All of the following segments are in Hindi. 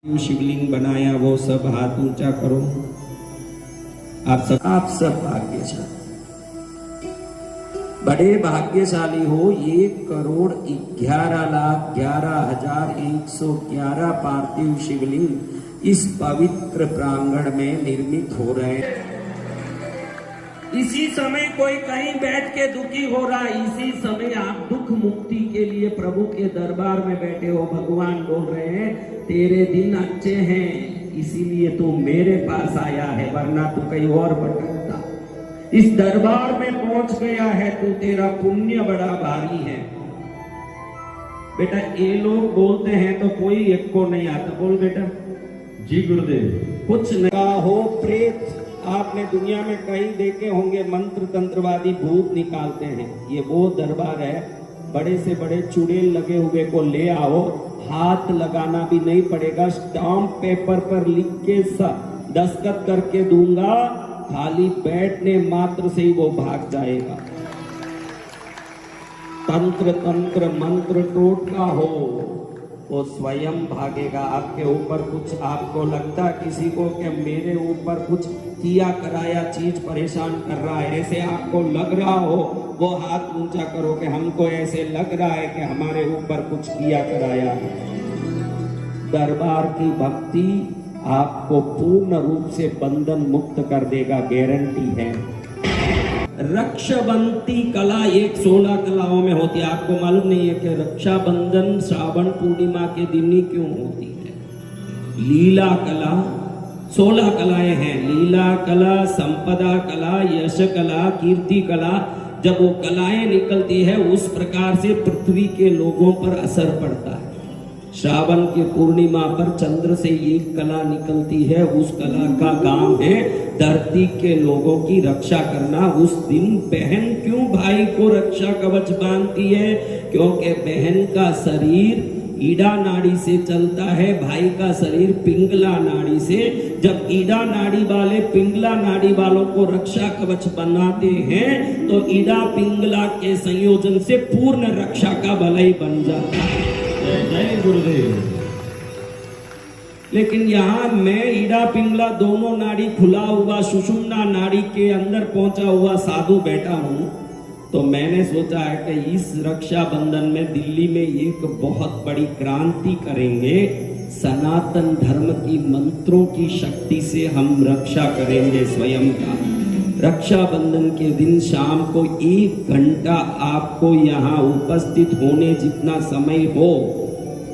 शिवलिंग बनाया वो सब हाथ ऊंचा करो। आप सब भाग्यशाली, बड़े भाग्यशाली हो। 1,11,11,111 पार्थिव शिवलिंग इस पवित्र प्रांगण में निर्मित हो रहे हैं। इसी समय कोई कहीं बैठ के दुखी हो रहा है, इसी समय आप दुख मुक्ति के लिए प्रभु के दरबार में बैठे हो। भगवान बोल रहे हैं तेरे दिन अच्छे हैं, इसीलिए तू मेरे पास आया है, वरना तू कहीं और भटकता। इस दरबार में पहुंच गया है तू, तेरा पुण्य बड़ा भारी है। बेटा ये लोग बोलते हैं तो कोई एक को नहीं आता। बोल बेटा। जी गुरुदेव। कुछ ना हो प्रेत आपने दुनिया में कहीं देखे होंगे, मंत्र तंत्रवादी भूत निकालते हैं। ये वो दरबार है, बड़े से बड़े चुड़ैल लगे हुए को ले आओ, हाथ लगाना भी नहीं पड़ेगा, स्टाम्प पेपर पर लिख के दस्तखत करके दूंगा, खाली बैठने मात्र से ही वो भाग जाएगा। तंत्र तंत्र मंत्र टोटका हो वो स्वयं भागेगा। आपके ऊपर कुछ आपको लगता किसी को कि मेरे ऊपर कुछ किया कराया चीज परेशान कर रहा है, ऐसे आपको लग रहा हो, वो हाथ ऊंचा करो कि हमको ऐसे लग रहा है कि हमारे ऊपर कुछ किया कराया है। दरबार की भक्ति आपको पूर्ण रूप से बंधन मुक्त कर देगा, गारंटी है। रक्षाबंती कला एक 16 कलाओं में होती है। आपको मालूम नहीं है कि रक्षाबंधन श्रावण पूर्णिमा के दिन ही क्यों होती है। लीला कला 16 कलाएं हैं, लीला कला, संपदा कला, यश कला, कीर्ति कला। जब वो कलाएं निकलती है उस प्रकार से पृथ्वी के लोगों पर असर पड़ता है। श्रावण के पूर्णिमा पर चंद्र से एक कला निकलती है, उस कला का काम है धरती के लोगों की रक्षा करना। उस दिन बहन क्यों भाई को रक्षा कवच बांधती है? क्योंकि बहन का शरीर ईड़ा नाड़ी से चलता है, भाई का शरीर पिंगला नाड़ी से। जब ईड़ा नाड़ी वाले पिंगला नाड़ी वालों को रक्षा कवच बनाते हैं तो ईड़ा पिंगला के संयोजन से पूर्ण रक्षा का वलय बन जाता है। जय गुरुदेव। लेकिन यहाँ मैं ईड़ा पिंगला दोनों नाड़ी खुला हुआ सुषुम्ना नाड़ी के अंदर पहुंचा हुआ साधु बैठा हूँ, तो मैंने सोचा है कि इस रक्षाबंधन में दिल्ली में एक बहुत बड़ी क्रांति करेंगे। सनातन धर्म की मंत्रों की शक्ति से हम रक्षा करेंगे स्वयं का। रक्षाबंधन के दिन शाम को 1 घंटा आपको यहाँ उपस्थित होने जितना समय हो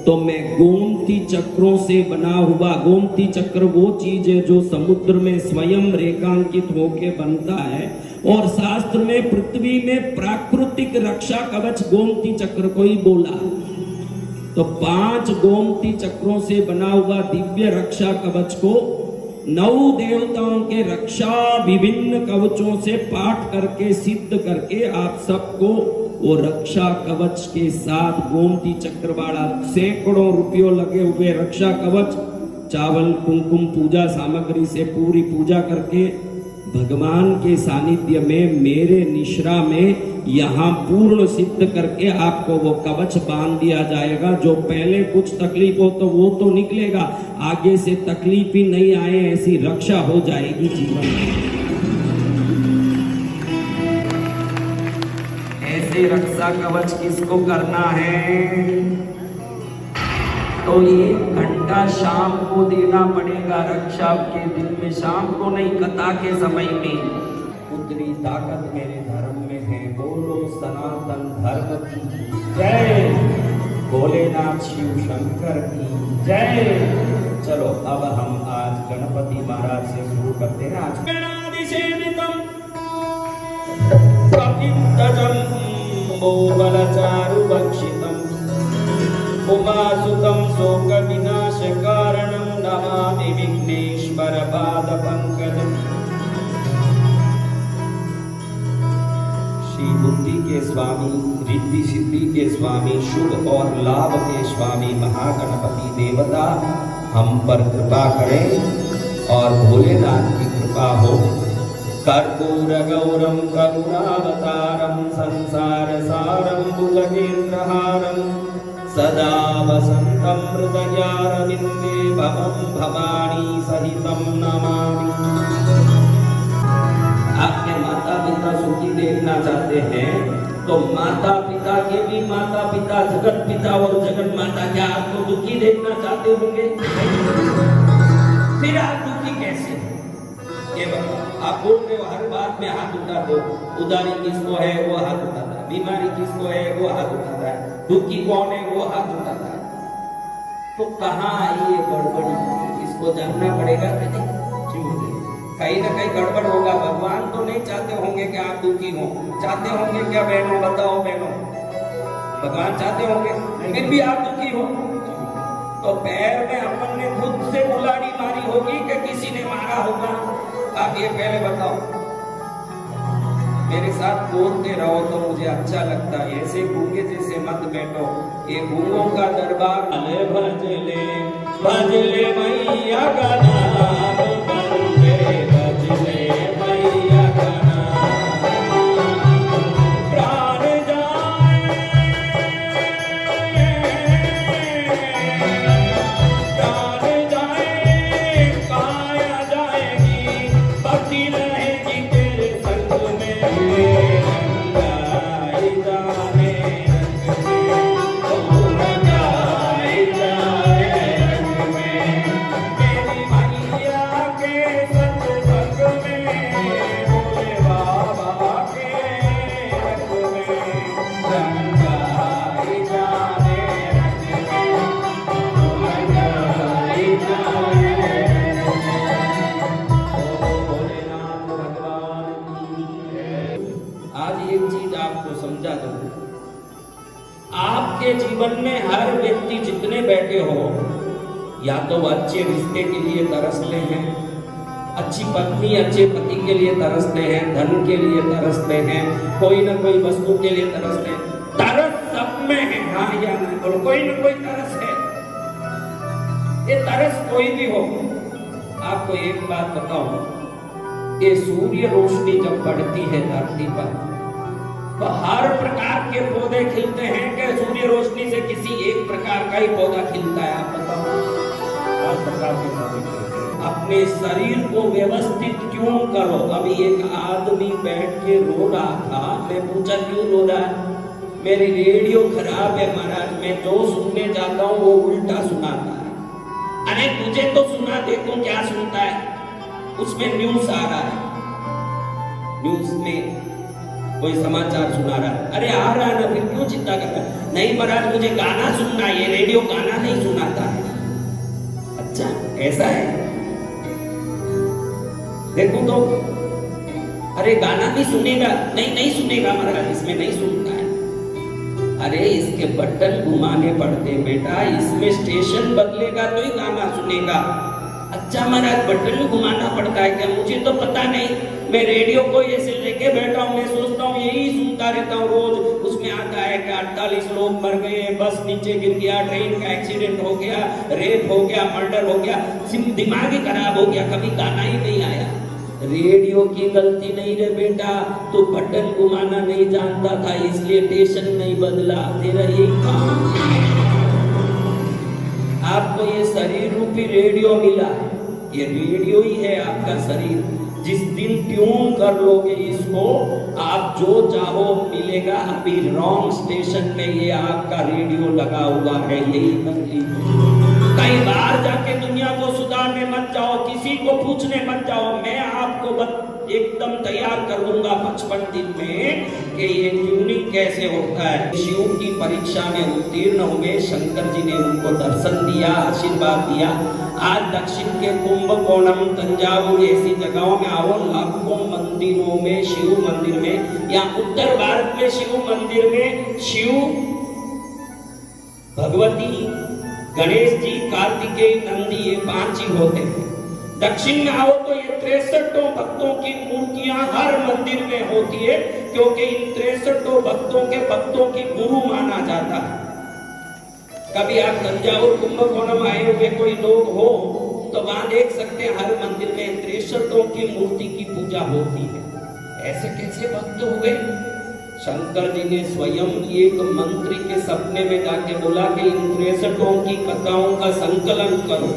तो मैं गोमती चक्रों से बना हुआ, गोमती चक्र वो चीज है जो समुद्र में स्वयं रेखांकित होके बनता है, और शास्त्र में पृथ्वी में प्राकृतिक रक्षा कवच गोमती चक्र को ही बोला। तो 5 गोमती चक्रों से बना हुआ दिव्य रक्षा कवच को 9 देवताओं के रक्षा विभिन्न कवचों से पाठ करके सिद्ध करके आप सबको वो रक्षा कवच के साथ गोमती चक्र वाला सैकड़ों रुपयों लगे हुए रक्षा कवच, चावल कुमकुम पूजा सामग्री से पूरी पूजा करके भगवान के सानिध्य में मेरे निश्रा में यहाँ पूर्ण सिद्ध करके आपको वो कवच बांध दिया जाएगा। जो पहले कुछ तकलीफ हो तो वो तो निकलेगा, आगे से तकलीफ ही नहीं आए ऐसी रक्षा हो जाएगी जीवन में। ऐसे रक्षा कवच किसको करना है? तो 1 घंटा शाम को देना पड़ेगा रक्षा के दिन में, शाम को नहीं, कथा के समय में। उतनी ताकत मेरे धर्म में है। बोलो सनातन धर्म की जय, भोलेनाथ शिव शंकर की जय। चलो अब हम आज गणपति महाराज से शुरू करते हैं। आज गणाधिसेवितम प्रकीर्तनम मोबलचारुभक्षितम उमासुतम शोक विनाश कारणम नमामि विघ्नेश्वर पाद पंकजम। श्री बुद्धि के स्वामी, रिद्धि सिद्धि के स्वामी, शुभ और लाभ के स्वामी महागणपति देवता हम पर कृपा करें और भोलेनाथ की कृपा हो। कर्पूर गौरम करुणावतारम संसार सारम भुजगेन्द्रहारम सदा वसन्तं हृदयारविन्दे भवं भवानी सहितं नमामि। आपके माता पिता सुखी देखना चाहते हैं तो माता पिता के भी माता पिता जगत पिता और जगत माता क्या आपको दुखी देखना चाहते होंगे? फिर आप दुखी कैसे? ये बताओ, आप बोल रहे हो हर बात में हाथ उठाते हो, उदारी किसको है वो हाथ उठाता है, बीमारी किसको है वो हाथ उठाता है, दुखी कौन है वो हाथ उठाता है। तो कहाँ आई ये गड़बड़ी? इसको जानना पड़ेगा कि नहीं? कहीं ना कहीं गड़बड़ होगा। भगवान तो नहीं चाहते होंगे कि आप दुखी हो, चाहते होंगे क्या बहनों? बताओ बहनों, भगवान चाहते होंगे, फिर भी आप दुखी हो तो पैर में अपन ने खुद से कुल्हाड़ी मारी होगी कि किसी ने मारा होगा? आप ये पहले बताओ। मेरे साथ बोलते रहो तो मुझे अच्छा लगता है, ऐसे गूंगे जैसे मत बैठो। ये गूंगों का दरबार भजले भजले मैया का नाम, भजले मैया का नाम, प्राण जाए काया जाएगी, बची रहेगी तेरे संग में, रंगाई जाने रंग में, रंगाई जाए रंग में, मेरी मैया के सत्संग में, भोले बाबा के रंग में, रंगाई जाने रंग में, रंगाई जाने रंग में। भोलेनाथ भगवान की जय। आज एक चीज आपको समझा दूं, आपके जीवन में हर व्यक्ति जितने बैठे हो, या तो वो अच्छे रिश्ते के लिए तरसते हैं, अच्छी पत्नी अच्छे पति के लिए तरसते हैं, धन के लिए तरसते हैं, कोई ना कोई वस्तु के लिए तरसते हैं। तरस सब में है, हाँ या नहीं बोलो, कोई ना कोई तरस है। ये तरस कोई भी हो, आपको एक बात बताऊं, ये सूर्य रोशनी जब पड़ती है धरती पर तो हर प्रकार के पौधे खिलते हैं कि सूर्य रोशनी से किसी एक प्रकार का ही पौधा खिलता है? आप बताओ। हर प्रकार के पौधे खिलते हैं। अपने शरीर को व्यवस्थित क्यों करो? अभी एक आदमी बैठ के रो रहा था, मैं पूछा क्यों रो रहा है? मेरी रेडियो खराब है महाराज, मैं जो सुनने जाता हूँ वो उल्टा सुनाता है। अरे तुझे तो सुना, देखो क्या सुनता है। उसमें न्यूज आ रहा है, न्यूज में कोई समाचार सुना रहा है। अरे आ रहा है ना, फिर क्यों चिंता कर रहा है? नहीं महाराज मुझे गाना सुनना है, ये रेडियो गाना नहीं सुनाता है। अच्छा ऐसा है, देखो तो। अरे गाना भी सुनेगा? नहीं सुनेगा महाराज, इसमें नहीं सुनता है। अरे इसके बटन घुमाने पड़ते बेटा, इसमें स्टेशन बदलेगा तो ही गाना सुनेगा। अच्छा महाराज बटन घुमाना पड़ता है क्या? मुझे तो पता नहीं, मैं रेडियो को ऐसे लेके बैठा हूँ, मैं सोचता हूँ यही सुनता रहता हूँ रोज। उसमें आता है कि 48 लोग मर गए, बस नीचे गिर गया, ट्रेन का एक्सीडेंट हो गया, रेप हो गया, मर्डर हो गया, दिमाग ही खराब हो गया, कभी गाना ही नहीं आया। रेडियो की गलती नहीं रे बेटा, तो बटन घुमाना नहीं जानता था इसलिए स्टेशन नहीं बदला, तेरा यही काम। आपको ये शरीर रूपी रेडियो मिला है, ये रेडियो ही है आपका शरीर। जिस दिन ट्यून कर लोगे इसको, आप जो चाहो मिलेगा। अभी रॉन्ग स्टेशन में ये आपका रेडियो लगा हुआ है, यही तकलीफ। कई बार जाके दुनिया को सुधारने मत जाओ, किसी को पूछने मत जाओ, मैं आपको एकदम तैयार कर दूंगा 55 दिन में कि ये ट्यूनिंग कैसे होता है। शिव की परीक्षा में उत्तीर्ण हुए, शंकर जी ने उनको दर्शन दिया, आशीर्वाद दिया। आज दक्षिण के कुंभकोणम, तंजावुर ऐसी जगहों में आओ, लाखों मंदिरों में, शिव मंदिर में, या उत्तर भारत में शिव मंदिर में शिव, भगवती, गणेश जी, कार्तिकेय, नंदी, ये 5 ही होते हैं। दक्षिण में आओ तो ये 63 भक्तों की मूर्तियां हर मंदिर में होती है, क्योंकि इन 63 भक्तों की गुरु माना जाता है। कभी आप तंजावुर कुंभकोणम आए हुए कोई लोग हो तो वहां देख सकते हैं हर मंदिर में 63 की मूर्ति की पूजा होती है। ऐसे कैसे भक्त हुए? शंकर जी ने स्वयं एक मंत्री के सपने में जाके बोला कि इन 63 की कथाओं का संकलन करो।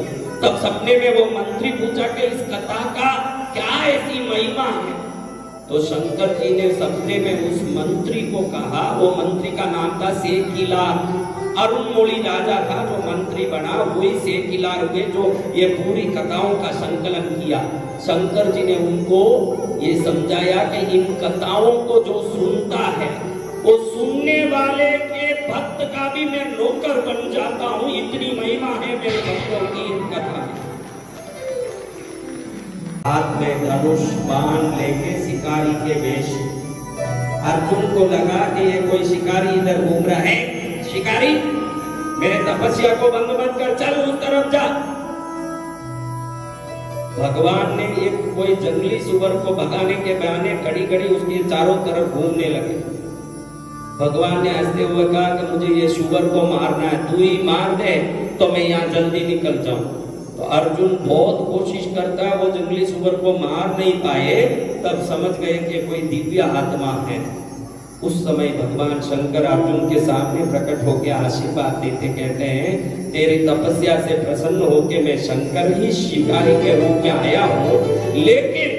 तब सपने में वो मंत्री पूछा कि इस कथा का क्या ऐसी महिमा है? तो शंकर जी ने सपने में उस मंत्री को कहा, वो मंत्री का नाम था सेकिलार। अरुणमोली राजा था जो मंत्री बना, वही सेकिलार हुए जो ये पूरी कथाओं का संकलन किया। शंकर जी ने उनको ये समझाया कि इन कथाओं को जो सुनता है वो सुनने वाले के भक्त का भी मैं नौकर बन जाता हूं, इतनी महिमा है मेरे भक्तों की इन कथा में। हाथ में धनुष बाण लेके शिकारी के वेश, अर्जुन को लगा कि ये कोई शिकारी इधर घूम रहा है। शिकारी, मेरे तपस्या को भंग मत कर, चल उस तरफ जा। भगवान ने एक कोई जंगली सुअर को भगाने के बहाने घड़ी घड़ी उसके चारों तरफ घूमने लगे। भगवान ने हंसते हुए कहा कि मुझे ये सुअर को मारना है, तू ही मार दे तो मैं यहाँ जल्दी निकल जाऊं। तो अर्जुन बहुत कोशिश करता है, वो जंगली सुअर को मार नहीं पाए। तब समझ गए कि कोई दिव्य आत्मा है। उस समय भगवान शंकर अर्जुन के सामने प्रकट होकर आशीर्वाद देते, कहते हैं तेरी तपस्या से प्रसन्न होकर मैं शंकर ही शिकारी के रूप में आया हूँ, लेकिन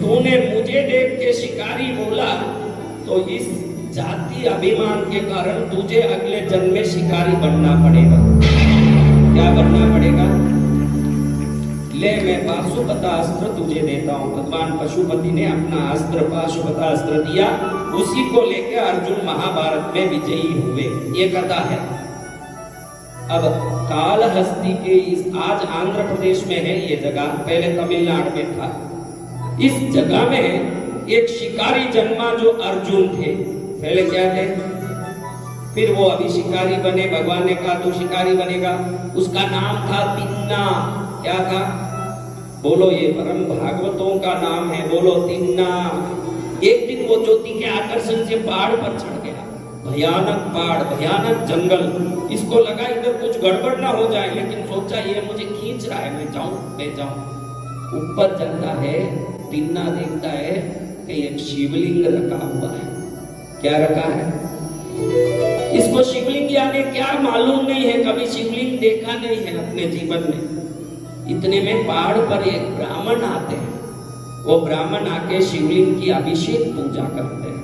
तूने मुझे देख के शिकारी बोला तो इस जाति अभिमान के कारण तुझे अगले जन्म में शिकारी बनना पड़ेगा। क्या बनना पड़ेगा? ले मैं पाशुपता अस्त्र तुझे देता हूं। भगवान पशुपति ने अपना अस्त्र पाशुपता अस्त्र दिया, उसी को लेकर अर्जुन महाभारत में विजयी हुए। ये कथा है। अब कालहस्ती के इस आज आंध्र प्रदेश में है ये जगह, पहले तमिलनाडु में था। इस जगह में एक शिकारी जन्मा जो अर्जुन थे। पहले क्या थे, फिर वो अभी शिकारी बने। भगवान ने कहा तू शिकारी बनेगा। उसका नाम था तिन्ना। क्या था? बोलो, ये परम भागवतों का नाम है, बोलो तिन्ना। एक दिन वो ज्योति के आकर्षण से पहाड़ पर चढ़ गया। भयानक पहाड़, भयानक जंगल। इसको लगा इधर कुछ गड़बड़ ना हो जाए, लेकिन सोचा ये मुझे खींच रहा है, मैं जाऊं। ऊपर जाता है, तिन्ना देखता है कि एक शिवलिंग रखा हुआ है। क्या रखा है? इसको शिवलिंग यानी क्या मालूम नहीं है, कभी शिवलिंग देखा नहीं है अपने जीवन में। इतने में पहाड़ पर एक ब्राह्मण आते हैं। वो ब्राह्मण आके शिवलिंग की अभिषेक पूजा करते हैं।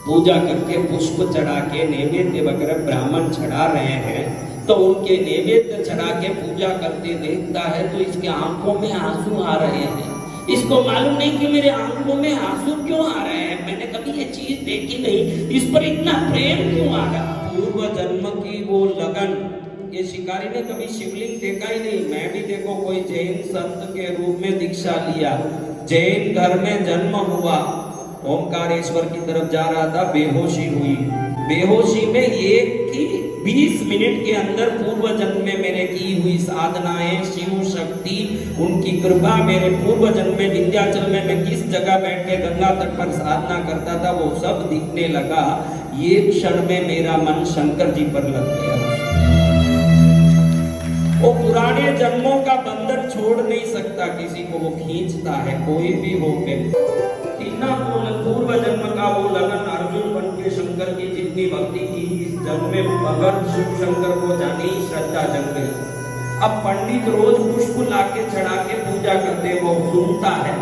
पूजा करके पुष्प चढ़ा के नैवेद्य वगैरह ब्राह्मण चढ़ा रहे हैं, तो उनके नैवेद्य चढ़ा के पूजा करते देखता है तो इसके आंखों में आंसू आ रहे हैं। इसको मालूम नहीं कि मेरे आंखों में आंसू क्यों आ रहे हैं, मैंने कभी ये चीज देखी नहीं, इस पर इतना प्रेम क्यों आ रहा। पूर्व जन्म की वो लगन। ये शिकारी ने कभी शिवलिंग देखा ही नहीं। मैं भी देखो कोई जैन संत के रूप में दीक्षा लिया, जैन घर में जन्म हुआ, ओमकारेश्वर की तरफ जा रहा था, बेहोशी हुई। बेहोशी में एक की 20 मिनट के अंदर पूर्व जन्म में मैंने की हुई साधनाएं, शिव शक्ति, उनकी कृपा, मेरे पूर्व जन्म में विंध्याचल में मैं किस जगह बैठ के गंगा तट पर साधना करता था वो सब दिखने लगा। ये क्षण में मेरा मन शंकर जी पर लग गया। वो पुराने जन्मों का बंधन छोड़ नहीं सकता किसी को, वो खींचता है, कोई भी हो के। तीना पूर्व जन्म का वो लगन अर्जुन बन के शंकर की जितनी भक्ति की इस जन्म में भगत शिव शंकर को जानी श्रद्धा जग गई। अब पंडित रोज पुष्प लाके चढ़ा के पूजा करते, वो सुनता है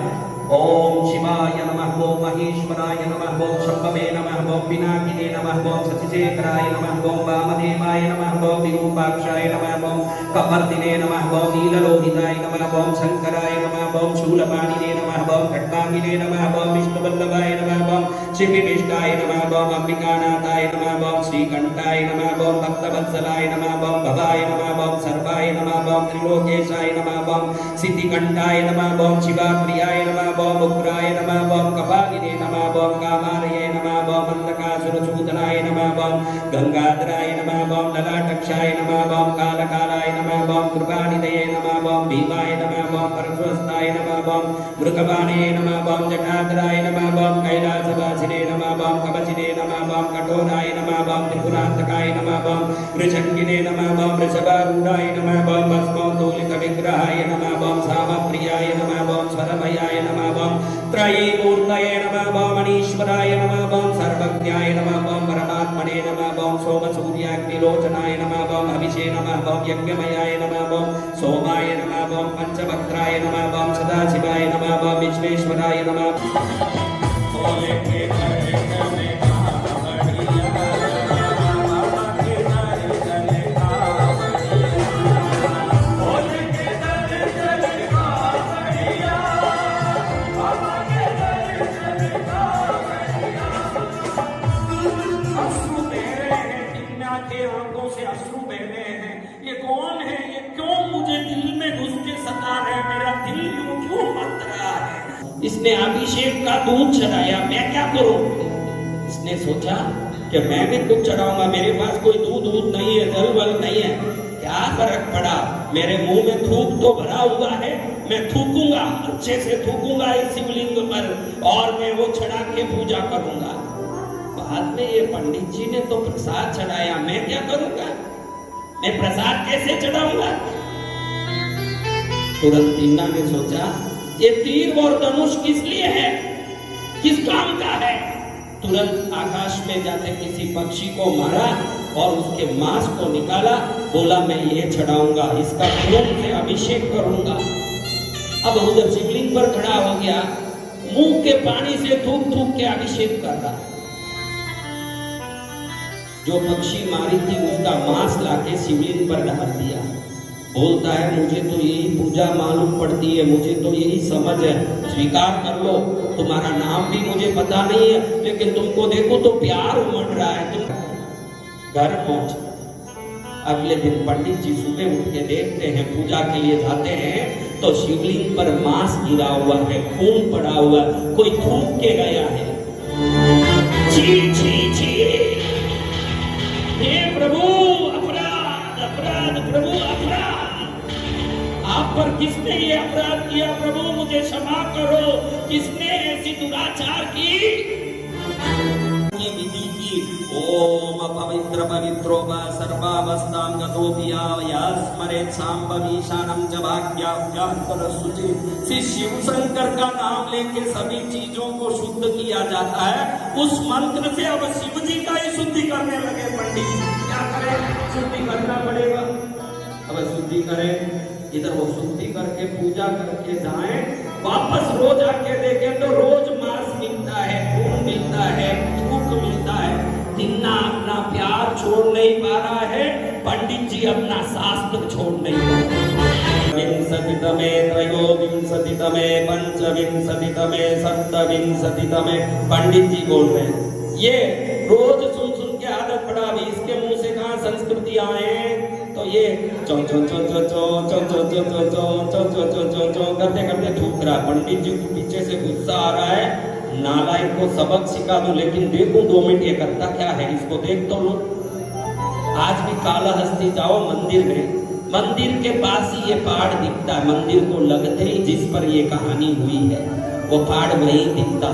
ओम शिवाय नमः, ओम महेश्वराय नमः, ओम शंभवे नमः, ओम पिनाकिने नमः, ओम शशिशेखराय नमः, ओम वामदेवाय नमः, ओम विरूपाक्षाय नमः, ओम कपर्दिने नमः, ओम नीललोहिताय नमः, ओम शंकराय नमः, ओम शूलपाणिने नमः, ओम खड्गांगिने नमः, ओम विष्णुवल्लभाय नमः, ओम शिवविष्टाय नमः, ओम अंबिकानाथाय नमः, ओम श्रीकंठाय नमः, ओम भक्तवत्सलाय नमः, ओम भवाय नमः, ओम सर्वाय नमः, ओम त्रिलोकेशाय नमः, ओम सिद्धिकंठाय नमः, ओम शिवाप्रियाय नमः, ओम उग्राय नमः, ओम कपालिने नमः, ओम कामारये नमः, ओम अंधकासुरसूदनाय नमः, ओम गंगाधराय नमः, ओम ललाटक्षाय नमः, ओम कालकालाय नमः, ओम कृपानिधये नमः, ओम भीमाय नमः, ओम परस्वस्ताय नमः, ओम मृगवाणे नमः, ओम जटाधराय नमः, ओम कैलासवासिने नमः, ओम कवचिने नमः, ओम कठोराय नमः, ओम त्रिपुरान्तकाय नमः, ओम वृषंगिने नमः, ओम वृषभारूढ़ाय नमः, ओम भस्मोत्तोलित विग्रहाय नमः, ओम सामप्रियाय नमः, ओम स्वरमयाय नमः, ओम त्रये मूर्तये नमः ओम मनीश्वराय नमः ओम सर्वज्ञाय नमः ओम परमात्मने नमः ओम सोम सूर्याग्निलोचनाय नमः ओम अभिषे नमः ओम यज्ञमयाय नमः ओम सोमाय नमः ओम पंचवक्त्राय नमः ओम सदाशिवाय नमः ओम विश्वेश्वराय नमः के आंखों से अश्रु बह रहे हैं। ये कौन है? ये क्यों मुझे दिल में घुस के सता रहे? मेरा दिल यूं क्यों मत रहा है? इसने अभिषेक का दूध चढ़ाया, मैं क्या करूं? इसने सोचा कि मैं भी कुछ चढ़ाऊंगा, मेरे पास कोई दूध नहीं है, जल वल नहीं है, क्या फर्क पड़ा? मेरे मुंह में थूक तो भरा हुआ है, मैं थूकूंगा, अच्छे से थूकूंगा इस शिवलिंग पर और मैं वो चढ़ा के पूजा करूंगा। बाद में ये पंडित जी ने तो प्रसाद चढ़ाया, मैं क्या करूंगा? मैं प्रसाद कैसे चढ़ाऊंगा? तुरंत टीना ने सोचा ये तीर और धनुष किस लिए है, किस काम का है? तुरंत आकाश में जाते किसी पक्षी को मारा और उसके मांस को निकाला, बोला मैं ये चढ़ाऊंगा, इसका खून से अभिषेक करूंगा। अब उधर शिवलिंग पर खड़ा हो गया, मुंह के पानी से थूक थूक के अभिषेक कर रहा। जो पक्षी मारी थी उसका मांस लाके शिवलिंग पर डाल दिया। बोलता है मुझे तो यही पूजा मालूम पड़ती है, मुझे तो यही समझ है, स्वीकार कर लो। तुम्हारा नाम भी मुझे पता नहीं है, लेकिन तुमको देखो तो प्यार उमड़ रहा है। तुम घर पहुंच। अगले दिन पंडित जी सुबह उठ के देखते हैं, पूजा के लिए जाते हैं तो शिवलिंग पर मांस गिरा हुआ है, खून पड़ा हुआ, कोई थूक के गया है। छी छी छी, हे प्रभु अपराध अपराध, प्रभु अपराध, आप पर किसने ये अपराध किया? प्रभु मुझे क्षमा करो, किसने ऐसी दुराचार की? ये विधि की ओम पवित्र पवित्रो वा सर्वावस्थां गतोऽपि स्मरेत् सांबवीशानं च भाग्याभ्यान्तरशुचि। श्री शिव शंकर का नाम लेके सभी चीजों को शुद्ध किया जाता है। उस मंत्र से अब शिव जी का ही शुद्धि करने लगे पंडित जी। क्या करें? शुद्धि करना पड़ेगा। अब शुद्धि करें, इधर वो शुद्धि करके पूजा करके जाएं, वापस रोज आके देखें तो रोज मांस मिलता है, खून मिलता है, थूक मिलता है। तिन्ना अपना प्यार छोड़ नहीं पा रहा है, पंडित जी अपना शास्त्र छोड़ नहीं पा रहे। विंशतितमे त्रयोविंशतितमे पंचविंशतितमे सप्तविंशतितमे, पंडित जी बोल रहे हैं। ये रोज सुन सुन के आदत पड़ा, अभी इसके मुंह से कहाँ संस्कृति आए, तो ये चो चो चो चो चो चो चो चो चो चो चो चो चो चो करते करते थूक रहा। पंडित जी को पीछे से गुस्सा आ रहा है, नालायक को सबक सिखा दूं, लेकिन देखूं 2 मिनट ये करता क्या है, इसको देख तो लो। आज भी कालाहस्ती जाओ मंदिर में, मंदिर के पास ही ये पहाड़ दिखता है, मंदिर को लगते ही जिस पर ये कहानी हुई है वो पहाड़ वहीं दिखता।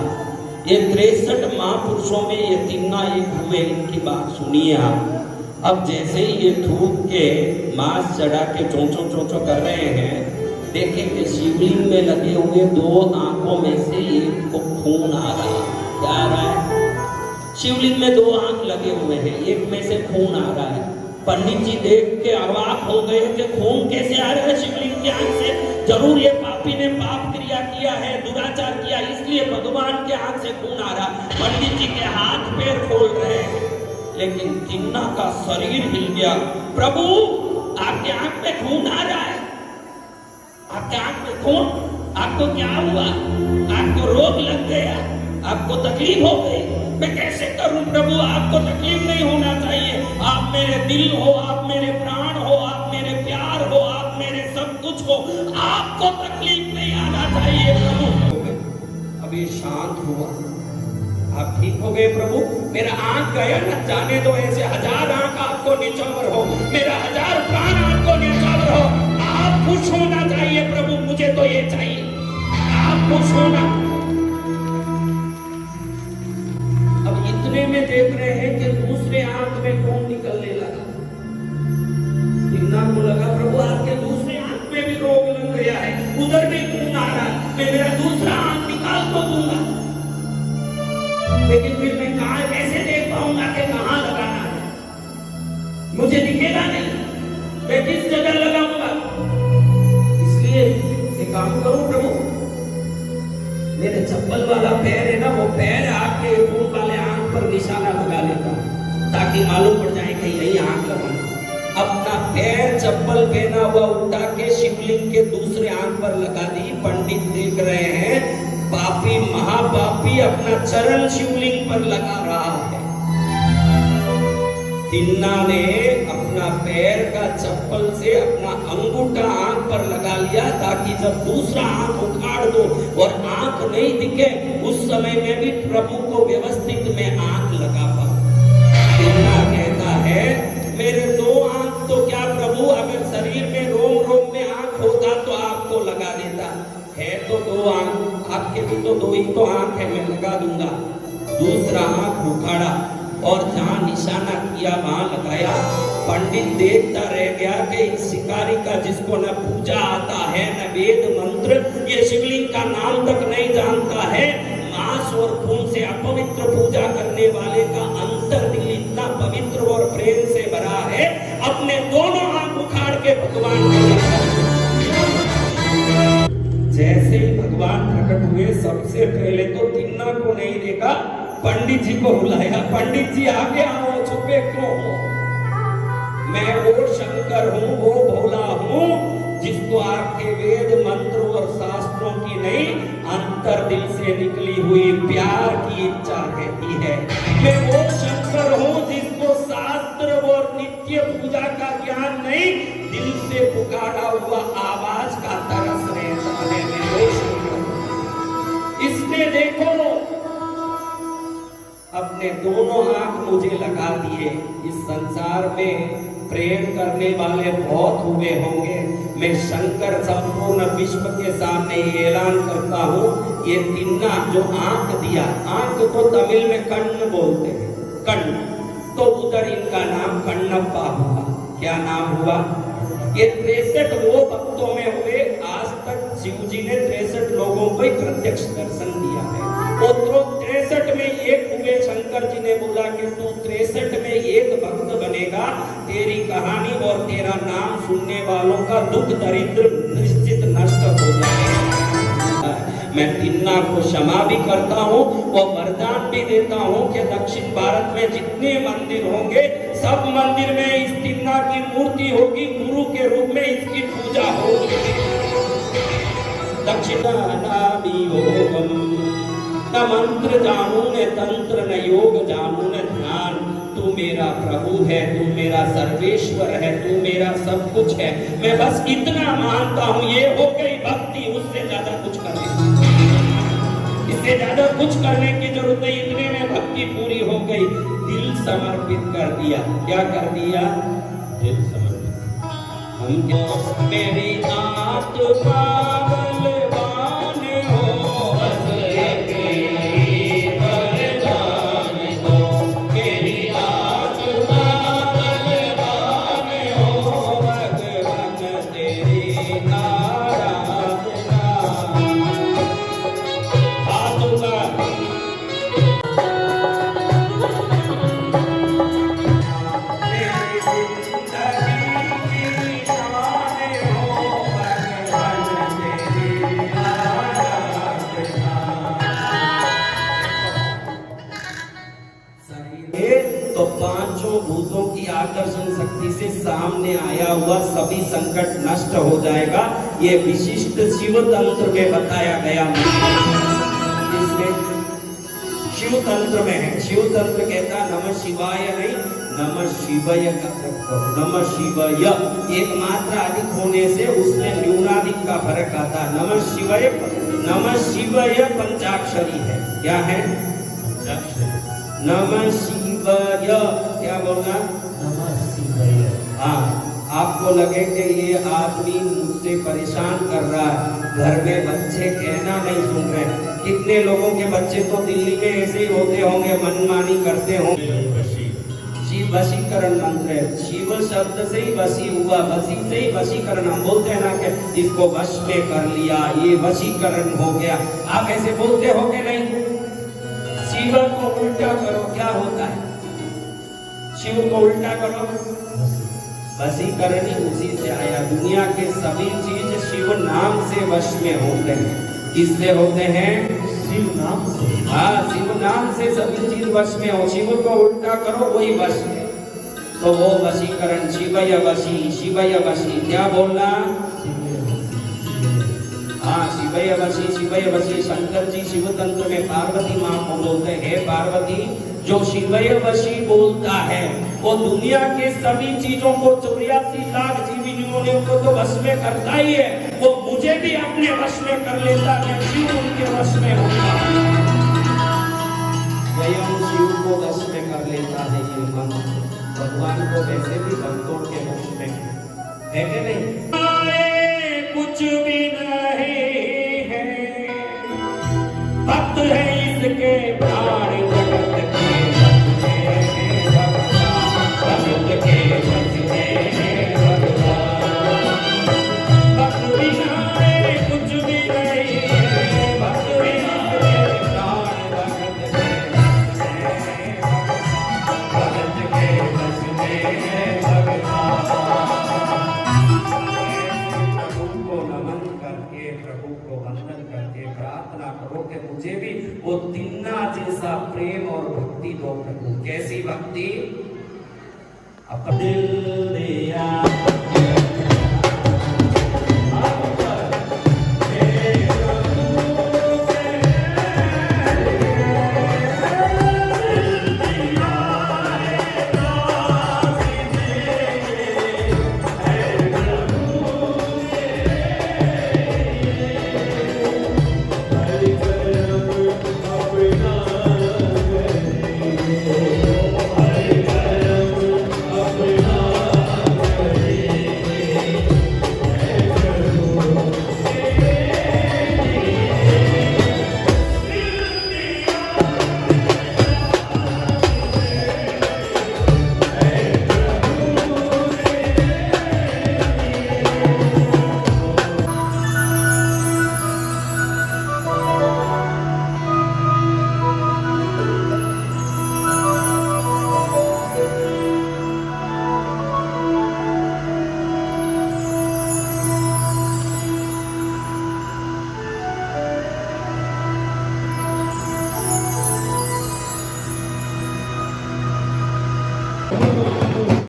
ये 63 महापुरुषों में ये तिन्ना एक हुए, इनकी बात सुनिए आप। अब जैसे ही ये थूक के मांस चढ़ा के चोंचो चोंचो कर रहे हैं, देखें कि शिवलिंग में लगे हुए 2 आंखों में से एक को खून आ रहा है। क्या आ रहा है? शिवलिंग में 2 आंख लगे हुए हैं, एक में से खून आ रहा है। पंडित जी देख के अवाक हो गए कि खून कैसे आ रहा है शिवलिंग की आंख से? जरूर ये पापी ने पाप क्रिया किया है, दुराचार किया, इसलिए भगवान के आंख से खून आ रहा। पंडित जी के हाथ पैर खोल रहे हैं, लेकिन तिन्ना का शरीर हिल गया। प्रभु आपके आंख में खून आ रहा है, आपके आंख में खून, आपको क्या हुआ? आपको रोग लग गया, आपको तकलीफ हो गई? मैं कैसे करूं प्रभु? आपको तकलीफ नहीं होना चाहिए, आप मेरे दिल हो, आप मेरे प्राण हो, आप मेरे प्यार हो, आप मेरे सब कुछ हो, आपको तकलीफ नहीं आना चाहिए प्रभु। अब ये शांत हुआ, आप ठीक हो गए प्रभु? मेरा आंख गया न जाने दो, ऐसे 1000 आंख आपको निछावर हो, मेरा 1000 प्राण आपको निछावर हो, आप खुश होना चाहिए प्रभु, मुझे तो ये चाहिए, आप खुश होना। अब इतने में देख रहे हैं कि दूसरे आंख में खून निकलने लगा। तिन्ना को लगा प्रभु आपके दूसरे आंख में भी रोग लग गया है, उधर भी खून आ रहा है, मैं मेरा दूसरा आंख निकाल को दूंगा, लेकिन फिर मैं कहां कैसे देख पाऊंगा कि कहां लगाना है? मुझे दिखेगा नहीं, मैं किस जगह लगाऊंगा? इसलिए एक काम करूं प्रभु, मेरे चप्पल वाला पैर है ना, वो पैर आपके फूल वाले आंख पर निशाना लगा लेता ताकि मालूम पड़ जाए कि यही आंख लगाना। अपना पैर चप्पल पहना हुआ उठा के शिवलिंग के दूसरे आंख पर लगा दी। पंडित देख रहे हैं, पापी महापापी अपना चरण शिवलिंग पर लगा रहा है। तिन्ना ने अपना पैर का चप्पल से अपना अंगूठा आंख पर लगा लिया ताकि जब दूसरा आंख उखाड़ दो और आंख नहीं दिखे उस समय में भी प्रभु को व्यवस्थित में आंख लगा पाऊं। तिन्ना कहता है, मेरे दो आंख तो क्या प्रभु, अगर शरीर में रोम रोम में आंख होता तो आपको लगा देता, है तो दो आंख, आपके भी तो दो ही तो आंख है, मैं लगा दूंगा। दूसरा आंख उखाड़ा और जहां निशाना किया वहां लगाया। पंडित देखता रह गया कि इस शिकारी का, जिसको न पूजा आता है न वेद मंत्र, ये शिवलिंग का नाम तक नहीं जानता है, मांस और खून से अपवित्र पूजा करने वाले का अंतर दिल इतना पवित्र और प्रेम से भरा है, अपने दोनों आंख उखाड़ के भगवान को जैसे ही भगवान प्रकट हुए, सबसे पहले तो तिन्ना को नहीं देखा, पंडित जी को बुलाया। पंडित जी आगे आओ, छुपे क्यों हो? मैं वो शंकर हूँ, वो भोला हूँ जिसको आपके वेद मंत्र और शास्त्रों की नहीं, अंतर दिल से निकली हुई प्यार की इच्छा रहती है। मैं वो शंकर हूँ जिसको शास्त्र और नित्य पूजा का ज्ञान नहीं, दिल से पुकारा हुआ आवाज का तरस रहता है। मैं वो शंकर हूँ। इसने देखो अपने दोनों आंख मुझे लगा दिए। इस संसार में प्रेम करने वाले बहुत हुए होंगे, मैं शंकर संपूर्ण विश्व के सामने ऐलान करता हूँ, ये तिन्ना जो आंख दिया, आंख को तमिल में कर्ण बोलते हैं, कर्ण, तो उधर इनका नाम कण्णप्पा हुआ। क्या नाम हुआ? ये 63 वो भक्तों में हुए, आज तक शिव जी ने 63 लोगों को प्रत्यक्ष दर्शन दिया है। वो 63 में एक हुए। शंकर जी ने बोला कि तू 63 में एक भक्त बनेगा, तेरी कहानी और तेरा नाम सुनने वालों का दुख दरिद्र निश्चित नष्ट हो जाएगा। मैं तिन्ना को क्षमा भी करता हूँ और वरदान भी देता हूँ कि दक्षिण भारत में जितने मंदिर होंगे, सब मंदिर में इस तिन्ना की मूर्ति होगी, गुरु के रूप में इसकी पूजा होगी। दक्षिणानाभियोगम, न मंत्र जानू न तंत्र न योग जानू न ध्यान, तू मेरा प्रभु है, तू मेरा सर्वेश्वर है, तू मेरा सब कुछ है। मैं बस इतना मानता हूँ, ये हो गई भक्ति, उससे ज्यादा कुछ करने, इससे ज्यादा कुछ करने की जरूरत नहीं, इतने में भक्ति पूरी हो गई। दिल समर्पित कर दिया। क्या कर दिया? दिल समर्पित। हम मेरी आत्मा बलवान हो, बस एक ही वरदान दो, मेरी आत्मा बलवान हो, भगवान तेरी आराधना। तो पांचों भूतों की आकर्षण शक्ति से सामने आया हुआ सभी संकट नष्ट हो जाएगा। ये विशिष्ट शिव तंत्र में बताया गया। इसमें शिव तंत्र में है, शिव तंत्र कहता नमः शिवाय नहीं, नमः शिवाय का सकते, नमः शिवाय एक मात्रा अधिक होने से उसमें न्यूनाधिक का फर्क आता है। नमः शिवाय, नमः शिवाय पंचाक्षरी है। क्या है? नमः शिवाय। क्या बोलना? नमः शिवाय। हाँ, आपको लगे कि ये आदमी मुझसे परेशान कर रहा है, घर में बच्चे कहना नहीं सुन रहे। कितने लोगों के बच्चे तो दिल्ली में ऐसे ही होते होंगे, मनमानी करते होंगे। शिव वशीकरण मंत्र है। शिव शब्द से ही वशी हुआ, वशी से ही वशीकरण। हम बोलते हैं ना कि इसको वश में कर लिया, ये वशीकरण हो गया। आप ऐसे बोलते हो कि नहीं? शिव को उल्टा करो, क्या होता है? शिव को उल्टा करो, वशीकरण ही उसी से आया। दुनिया के सभी चीज शिव नाम से वश में होते हैं। किससे होते हैं? शिव नाम से। हाँ, शिव नाम से सभी चीज वश में हो। शिव को उल्टा करो, वही वश है। तो वो वशीकरण, शिवय वशी, शिवय वशी। क्या बोलना? हाँ, शिवय वशी, शिवय वशी। शंकर जी शिव तंत्र में पार्वती माँ को बोलते हैं, हे पार्वती, जो शिवय वशी बोलता है वो दुनिया के सभी चीजों को 84 लाख जीवियों को तो वश में करता ही है। वो मुझे भी अपने वश में कर लेता है, शिव उनके वश में होता है। स्वयं शिव को वश में कर लेता है ये मंत्र। भगवान को वैसे भी भक्तों के वश में है कि नहीं? कुछ भी नहीं है, भक्त है इसके प्राण जगत के, भक्त के भक्त के भगवान। भक्त बिना कुछ भी नहीं है, भक्त है इसके प्राण जगत के, भक्त के भक्त के भगवान। प्रभु को वंदन करके प्रार्थना करो कि मुझे भी वो तिन्ना जैसा प्रेम और भक्ति दो प्रभु। कैसी भक्ति? अपना दिल दिया